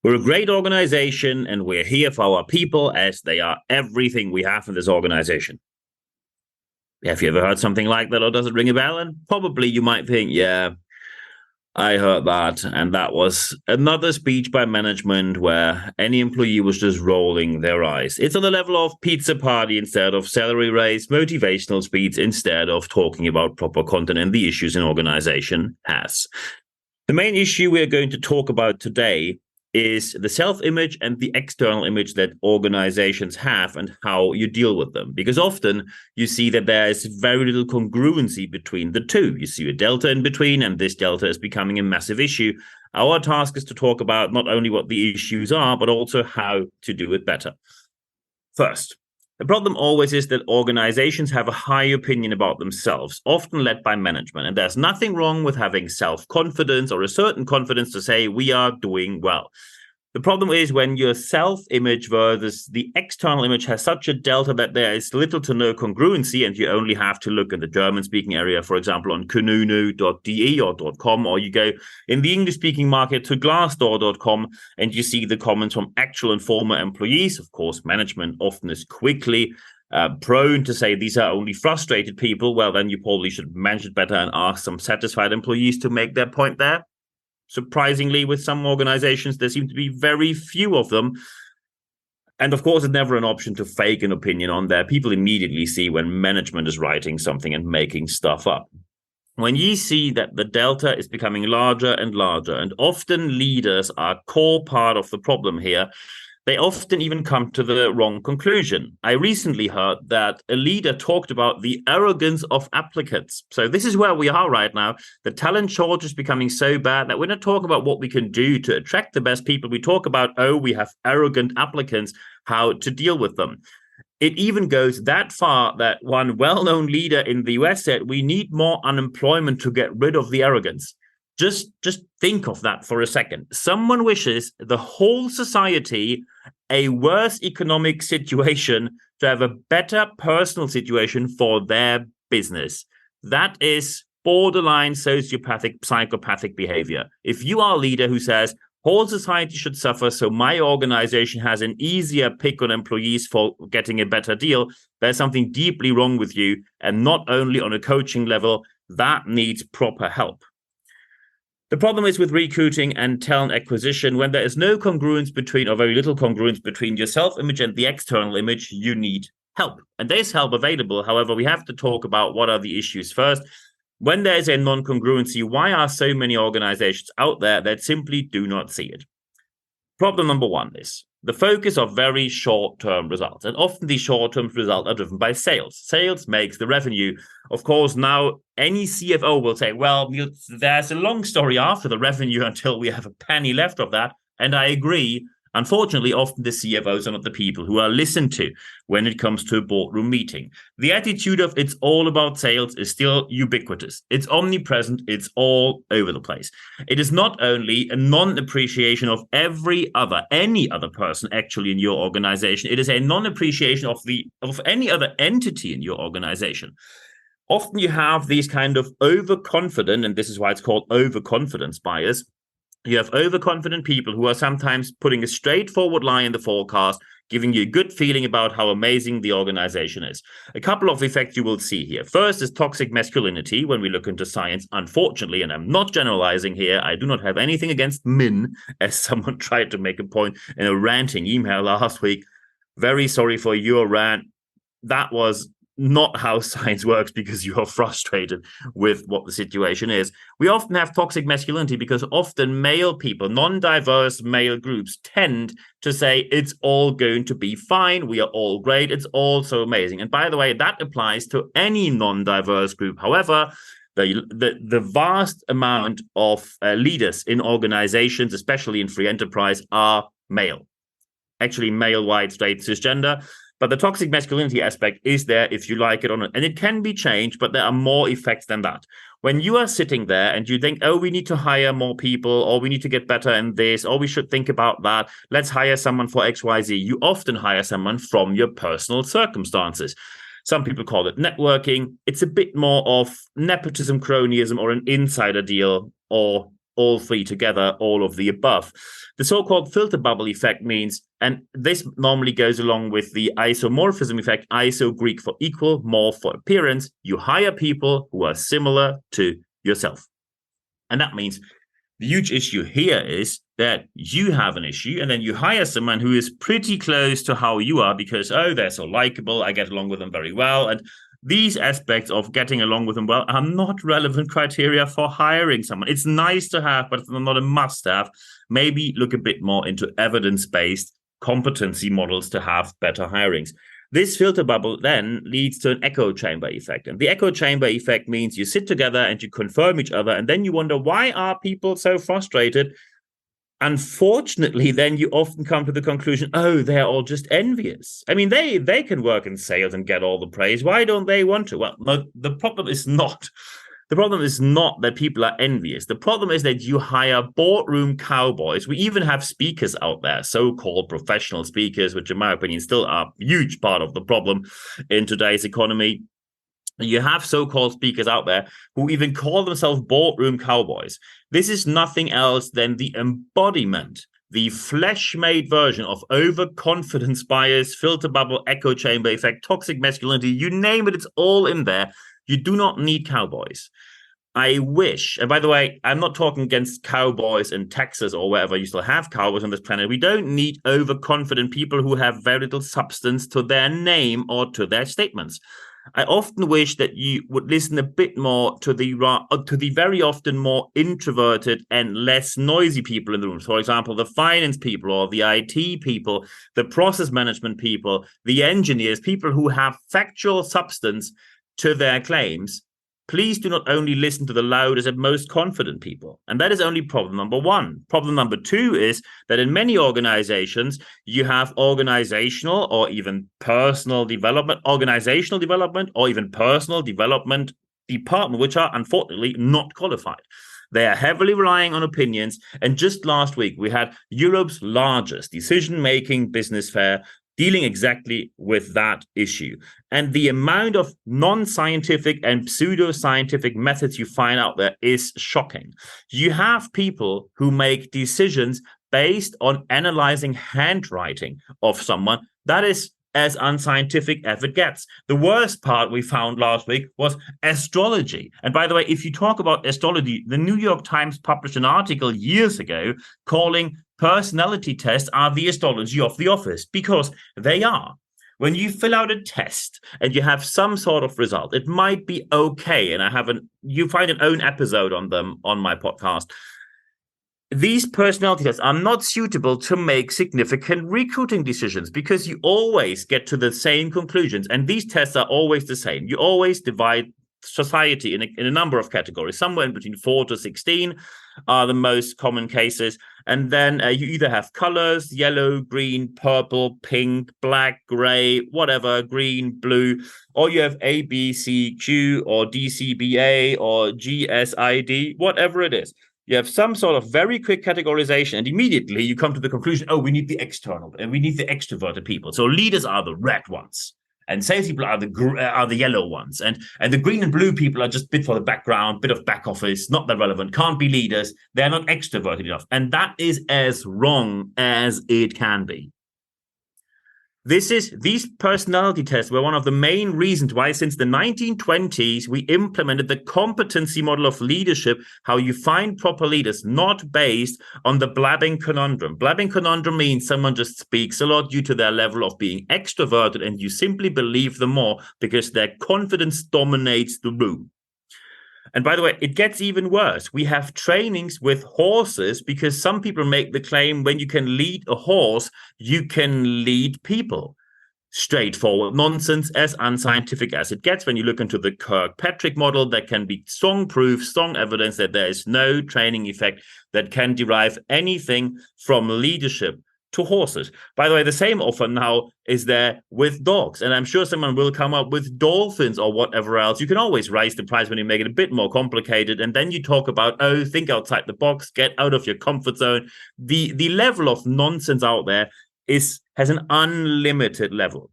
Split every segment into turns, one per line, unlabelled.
We're a great organization and we're here for our people as they are everything we have in this organization. Have you ever heard something like that, or does it ring a bell? And probably you might think, yeah, I heard that. And that was another speech by management where any employee was just rolling their eyes. It's on the level of pizza party instead of salary raise, motivational speech instead of talking about proper content and the issues an organization has. The main issue we're going to talk about today is the self-image and the external image that organizations have and how you deal with them. Because often you see that there is very little congruency between the two. You see a delta in between, and this delta is becoming a massive issue. Our task is to talk about not only what the issues are, but also how to do it better. First, the problem always is that organizations have a high opinion about themselves, often led by management. And there's nothing wrong with having self-confidence or a certain confidence to say we are doing well. The problem is when your self-image versus the external image has such a delta that there is little to no congruency, and you only have to look in the German-speaking area, for example, on kununu.de or .com, or you go in the English-speaking market to glassdoor.com, and you see the comments from actual and former employees. Of course, management often is quickly prone to say these are only frustrated people. Well, then you probably should manage it better and ask some satisfied employees to make their point there. Surprisingly, with some organizations, there seem to be very few of them. And of course, it's never an option to fake an opinion on there. People immediately see when management is writing something and making stuff up. When you see that the delta is becoming larger and larger, and often leaders are a core part of the problem here, they often even come to the wrong conclusion. I recently heard that a leader talked about the arrogance of applicants. So this is where we are right now. The talent shortage is becoming so bad that we're not talking about what we can do to attract the best people. We talk about, we have arrogant applicants, how to deal with them. It even goes that far that one well-known leader in the US said, we need more unemployment to get rid of the arrogance. Just think of that for a second. Someone wishes the whole society a worse economic situation to have a better personal situation for their business. That is borderline sociopathic, psychopathic behavior. If you are a leader who says, whole society should suffer, so my organization has an easier pick on employees for getting a better deal, there's something deeply wrong with you. And not only on a coaching level, that needs proper help. The problem is with recruiting and talent acquisition, when there is no congruence between, or very little congruence between your self-image and the external image, you need help. And there's help available. However, we have to talk about what are the issues first. When there is a non-congruency, why are so many organizations out there that simply do not see it? Problem number one is the focus of very short-term results. And often these short-term results are driven by sales. Sales makes the revenue. Of course, now any CFO will say, well, there's a long story after the revenue until we have a penny left of that. And I agree. Unfortunately, often the CFOs are not the people who are listened to when it comes to a boardroom meeting. The attitude of it's all about sales is still ubiquitous. It's omnipresent. It's all over the place. It is not only a non-appreciation of any other person actually in your organization. It is a non-appreciation of any other entity in your organization. Often you have these kind of overconfident, and this is why it's called overconfidence bias. You have overconfident people who are sometimes putting a straightforward lie in the forecast, giving you a good feeling about how amazing the organization is. A couple of effects you will see here. First is toxic masculinity when we look into science, unfortunately, and I'm not generalizing here. I do not have anything against men, as someone tried to make a point in a ranting email last week. Very sorry for your rant. That was not how science works because you are frustrated with what the situation is. We often have toxic masculinity because often male people, non-diverse male groups tend to say it's all going to be fine. We are all great. It's all so amazing. And by the way, that applies to any non-diverse group. However, the vast amount of leaders in organizations, especially in free enterprise, are male. Actually, male, white, straight, cisgender. But the toxic masculinity aspect is there if you like it or not. And it can be changed, but there are more effects than that. When you are sitting there and you think, we need to hire more people, or we need to get better in this, or we should think about that, let's hire someone for XYZ, you often hire someone from your personal circumstances. Some people call it networking. It's a bit more of nepotism, cronyism, or an insider deal, or all three together, all of the above. The so-called filter bubble effect means, and this normally goes along with the isomorphism effect, iso Greek for equal, morph for appearance. You hire people who are similar to yourself. And that means the huge issue here is that you have an issue and then you hire someone who is pretty close to how you are because, oh, they're so likable, I get along with them very well. And these aspects of getting along with them well are not relevant criteria for hiring someone. It's nice to have, but it's not a must-have. Maybe look a bit more into evidence-based competency models to have better hirings. This filter bubble then leads to an echo chamber effect. And the echo chamber effect means you sit together and you confirm each other, and then you wonder, why are people so frustrated? Unfortunately, then you often come to the conclusion, oh, they're all just envious. I mean, they can work in sales and get all the praise. Why don't they want to? Well, no, the problem is not that people are envious. The problem is that you hire boardroom cowboys. We even have speakers out there, so-called professional speakers, which in my opinion still are a huge part of the problem in today's economy. You have so-called speakers out there who even call themselves boardroom cowboys. This is nothing else than the embodiment, the flesh-made version of overconfidence bias, filter bubble, echo chamber effect, toxic masculinity, you name it, it's all in there. You do not need cowboys. I wish, and by the way, I'm not talking against cowboys in Texas or wherever you still have cowboys on this planet. We don't need overconfident people who have very little substance to their name or to their statements. I often wish that you would listen a bit more to the very often more introverted and less noisy people in the room. For example, the finance people or the IT people, the process management people, the engineers, people who have factual substance to their claims. Please do not only listen to the loudest and most confident people. And that is only problem number one. Problem number two is that in many organizations, you have organizational or even personal development department, which are unfortunately not qualified. They are heavily relying on opinions. And just last week, we had Europe's largest decision-making business fair dealing exactly with that issue. And the amount of non-scientific and pseudo-scientific methods you find out there is shocking. You have people who make decisions based on analyzing handwriting of someone. That is as unscientific as it gets. The worst part we found last week was astrology. And by the way, if you talk about astrology, the New York Times published an article years ago calling personality tests are the astrology of the office, because they are. When you fill out a test and you have some sort of result, it might be okay. And you find an own episode on them on my podcast. These personality tests are not suitable to make significant recruiting decisions because you always get to the same conclusions. And these tests are always the same. You always divide society in a number of categories. Somewhere in between 4 to 16 are the most common cases. And then you either have colors, yellow, green, purple, pink, black, gray, whatever, green, blue, or you have A, B, C, Q, or D, C, B, A, or G, S, I, D, whatever it is. You have some sort of very quick categorization, and immediately you come to the conclusion, oh, we need the external, and we need the extroverted people. So leaders are the red ones, and salespeople are the yellow ones, and the green and blue people are just bit for the background, bit of back office, not that relevant, can't be leaders. They're not extroverted enough, and that is as wrong as it can be. These personality tests were one of the main reasons why, since the 1920s, we implemented the competency model of leadership, how you find proper leaders, not based on the blabbing conundrum. Blabbing conundrum means someone just speaks a lot due to their level of being extroverted, and you simply believe them more because their confidence dominates the room. And by the way, it gets even worse. We have trainings with horses because some people make the claim when you can lead a horse, you can lead people. Straightforward nonsense, as unscientific as it gets. When you look into the Kirkpatrick model, there can be strong proof, strong evidence that there is no training effect that can derive anything from leadership to horses. By the way, the same offer now is there with dogs. And I'm sure someone will come up with dolphins or whatever else. You can always raise the price when you make it a bit more complicated. And then you talk about, oh, think outside the box, get out of your comfort zone. The level of nonsense out there has an unlimited level.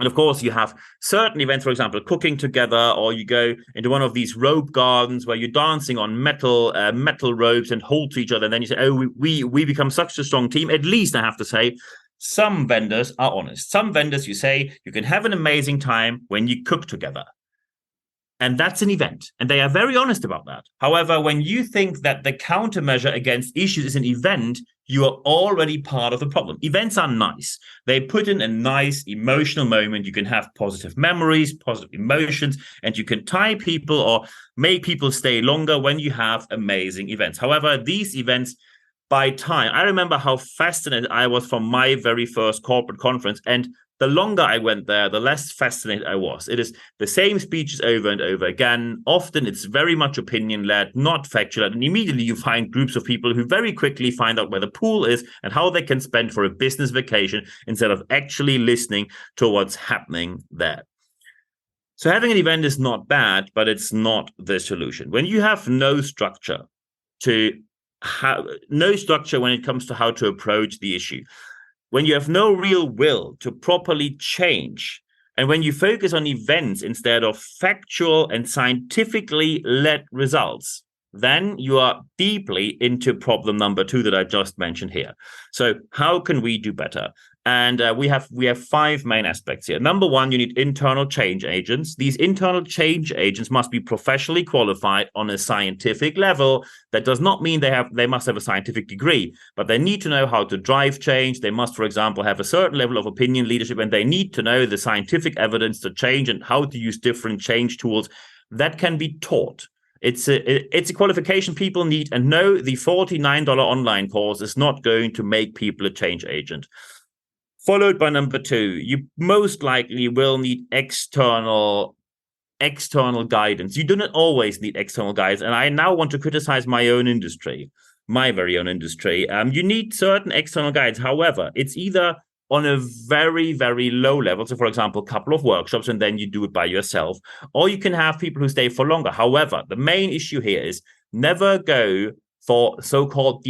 And of course, you have certain events, for example, cooking together, or you go into one of these rope gardens where you're dancing on metal ropes and hold to each other. And then you say, oh, we become such a strong team. At least I have to say, some vendors are honest. Some vendors, you say, you can have an amazing time when you cook together. And that's an event. And they are very honest about that. However, when you think that the countermeasure against issues is an event, you are already part of the problem. Events are nice. They put in a nice emotional moment. You can have positive memories, positive emotions, and you can tie people or make people stay longer when you have amazing events. However, these events, by time, I remember how fascinated I was from my very first corporate conference. And the longer I went there, the less fascinated I was. It is the same speeches over and over again. Often it's very much opinion-led, not factual. And immediately you find groups of people who very quickly find out where the pool is and how they can spend for a business vacation instead of actually listening to what's happening there. So having an event is not bad, but it's not the solution. When you have no structure when it comes to how to approach the issue, when you have no real will to properly change, and when you focus on events instead of factual and scientifically led results, then you are deeply into problem number 2 that I just mentioned here. So how can we do better? And we have 5 main aspects here. Number 1, you need internal change agents. These internal change agents must be professionally qualified on a scientific level. That does not mean they must have a scientific degree, but they need to know how to drive change. They must, for example, have a certain level of opinion leadership, and they need to know the scientific evidence to change and how to use different change tools. That can be taught. It's a qualification people need, and no, the $49 online course is not going to make people a change agent. Followed by number 2, you most likely will need external guidance. You do not always need external guidance. And I now want to criticize my very own industry. You need certain external guides. However, it's either on a very, very low level. So, for example, a couple of workshops, and then you do it by yourself. Or you can have people who stay for longer. However, the main issue here is never go for so-called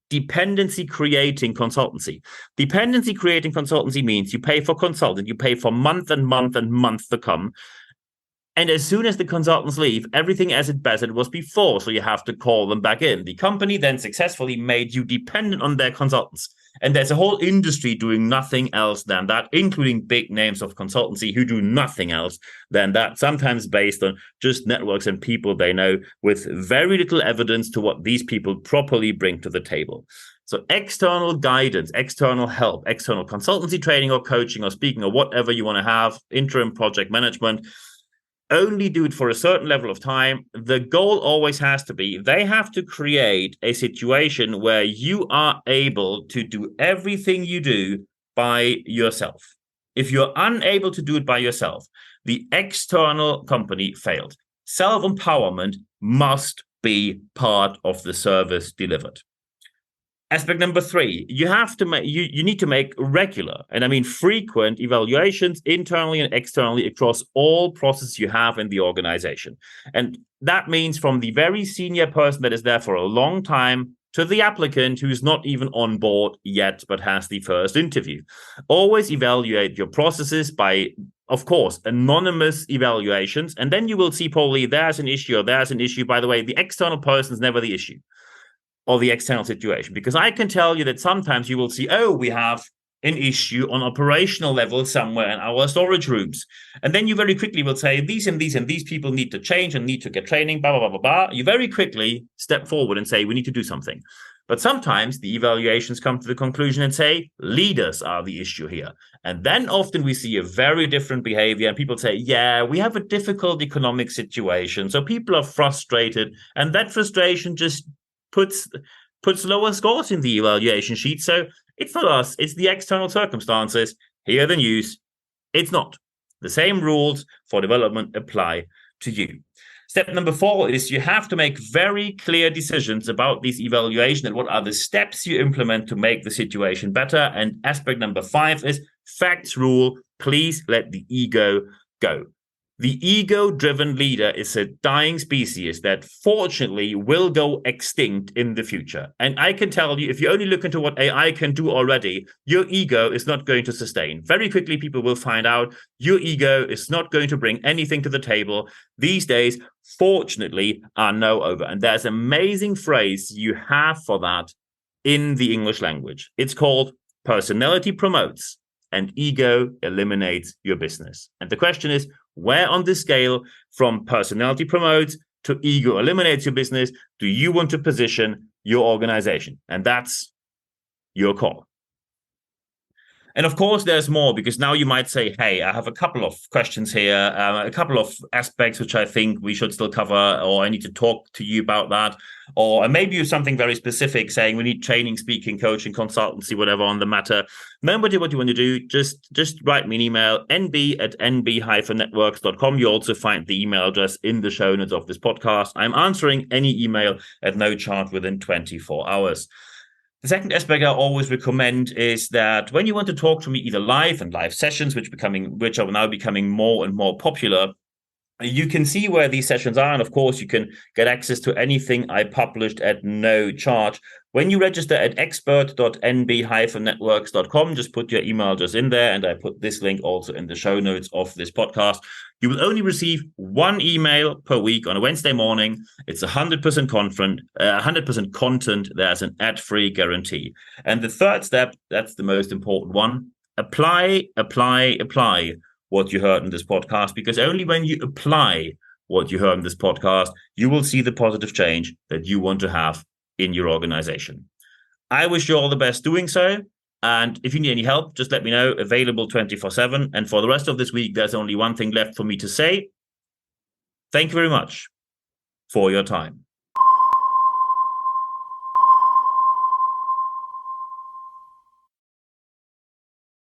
dependency creating consultancy. Dependency creating consultancy means you pay for consultant, you pay for month and month and month to come. And as soon as the consultants leave, everything as it was before. So you have to call them back in. The company then successfully made you dependent on their consultants. And there's a whole industry doing nothing else than that, including big names of consultancy who do nothing else than that, sometimes based on just networks and people they know with very little evidence to what these people properly bring to the table. So external guidance, external help, external consultancy training or coaching or speaking or whatever you want to have, interim project management, only do it for a certain level of time. The goal always has to be, they have to create a situation where you are able to do everything you do by yourself. If you're unable to do it by yourself, the external company failed. Self-empowerment must be part of the service delivered. Aspect number 3, you have to make you need to make regular, and I mean frequent, evaluations internally and externally across all processes you have in the organization. And that means from the very senior person that is there for a long time to the applicant who's not even on board yet but has the first interview. Always evaluate your processes by, of course, anonymous evaluations, and then you will see probably there's an issue or there's an issue. By the way, the external person is never the issue or the external situation, because I can tell you that sometimes you will see, oh, we have an issue on operational level somewhere in our storage rooms. And then you very quickly will say, these and these and these people need to change and need to get training, blah, blah, blah, blah, blah. You very quickly step forward and say, we need to do something. But sometimes the evaluations come to the conclusion and say, leaders are the issue here. And then often we see a very different behavior, and people say, yeah, we have a difficult economic situation. So people are frustrated, and that frustration just puts lower scores in the evaluation sheet. So it's not us, it's the external circumstances. Here are the news. It's not. The same rules for development apply to you. Step number 4 is you have to make very clear decisions about these evaluations and what are the steps you implement to make the situation better. And aspect number 5 is facts rule. Please let the ego go. The ego-driven leader is a dying species that fortunately will go extinct in the future. And I can tell you, if you only look into what AI can do already, your ego is not going to sustain. Very quickly, people will find out your ego is not going to bring anything to the table. These days, fortunately, are now over. And there's an amazing phrase you have for that in the English language. It's called personality promotes and ego eliminates your business. And the question is, where on the scale from personality promotes to ego eliminates your business do you want to position your organization? And that's your call. And of course, there's more, because now you might say, hey, I have a couple of questions here, a couple of aspects which I think we should still cover, or I need to talk to you about that. Or maybe you're something very specific saying we need training, speaking, coaching, consultancy, whatever on the matter. Remember what you want to do. Just write me an email, nb@nb-networks.com. You also find the email address in the show notes of this podcast. I'm answering any email at no charge within 24 hours. The second aspect I always recommend is that when you want to talk to me, either live and live sessions, which are now becoming more and more popular, you can see where these sessions are. And of course, you can get access to anything I published at no charge. When you register at expert.nb-networks.com, just put your email address in there. And I put this link also in the show notes of this podcast. You will only receive one email per week on a Wednesday morning. It's 100% content. There's an ad-free guarantee. And the third step, that's the most important one. Apply what you heard in this podcast, because only when you apply what you heard in this podcast, you will see the positive change that you want to have in your organization. I wish you all the best doing so. And if you need any help, just let me know. Available 24/7. And for the rest of this week, there's only one thing left for me to say. Thank you very much for your time.